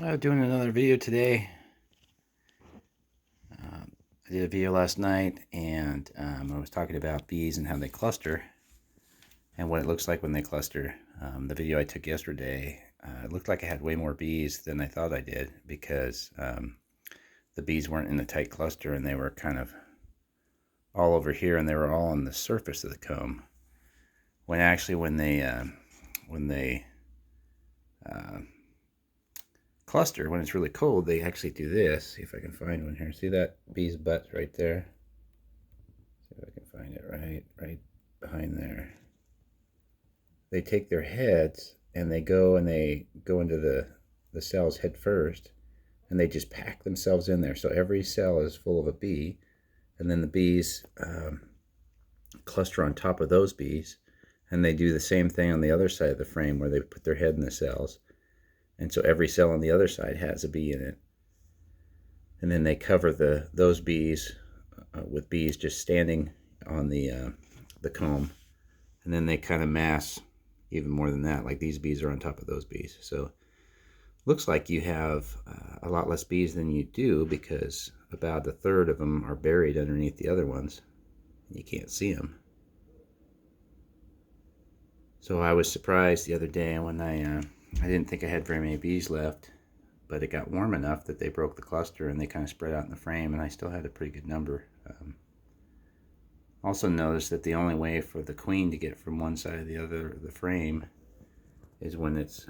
I'm doing another video today. I did a video last night and I was talking about bees and how they cluster and what it looks like when they cluster. The video I took yesterday, it looked like I had way more bees than I thought I did because the bees weren't in a tight cluster and they were kind of all over here and they were all on the surface of the comb. When actually when they cluster, when it's really cold, they actually do this. See if I can find one here. See that bee's butt right there? See if I can find it right behind there. They take their heads and they go into the cells head first, and they just pack themselves in there. So every cell is full of a bee, and then the bees cluster on top of those bees, and they do the same thing on the other side of the frame where they put their head in the cells. And so every cell on the other side has a bee in it. And then they cover those bees with bees just standing on the comb. And then they kind of mass even more than that. Like these bees are on top of those bees. So looks like you have a lot less bees than you do because about a third of them are buried underneath the other ones. You can't see them. So I was surprised the other day when I didn't think I had very many bees left, but it got warm enough that they broke the cluster and they kind of spread out in the frame, and I still had a pretty good number. Also noticed that the only way for the queen to get from one side to the other of the frame is when it's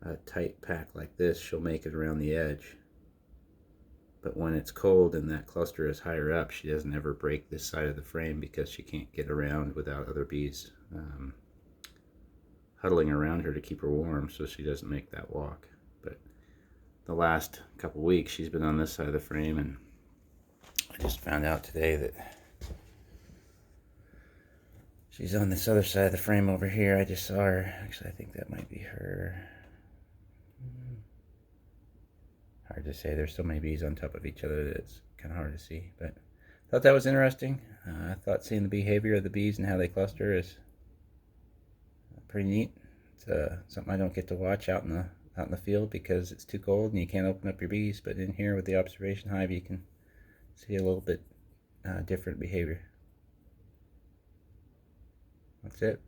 a tight pack like this. She'll make it around the edge. But when it's cold and that cluster is higher up, she doesn't ever break this side of the frame because she can't get around without other bees huddling around her to keep her warm, so she doesn't make that walk. But the last couple weeks she's been on this side of the frame, and I just found out today that she's on this other side of the frame over here. I just saw her. Actually, I think that might be her. Hard to say. There's so many bees on top of each other that it's kind of hard to see. But I thought that was interesting. I thought seeing the behavior of the bees and how they cluster is pretty neat. It's something I don't get to watch out in the field because it's too cold and you can't open up your bees. But in here with the observation hive, you can see a little bit different behavior. That's it.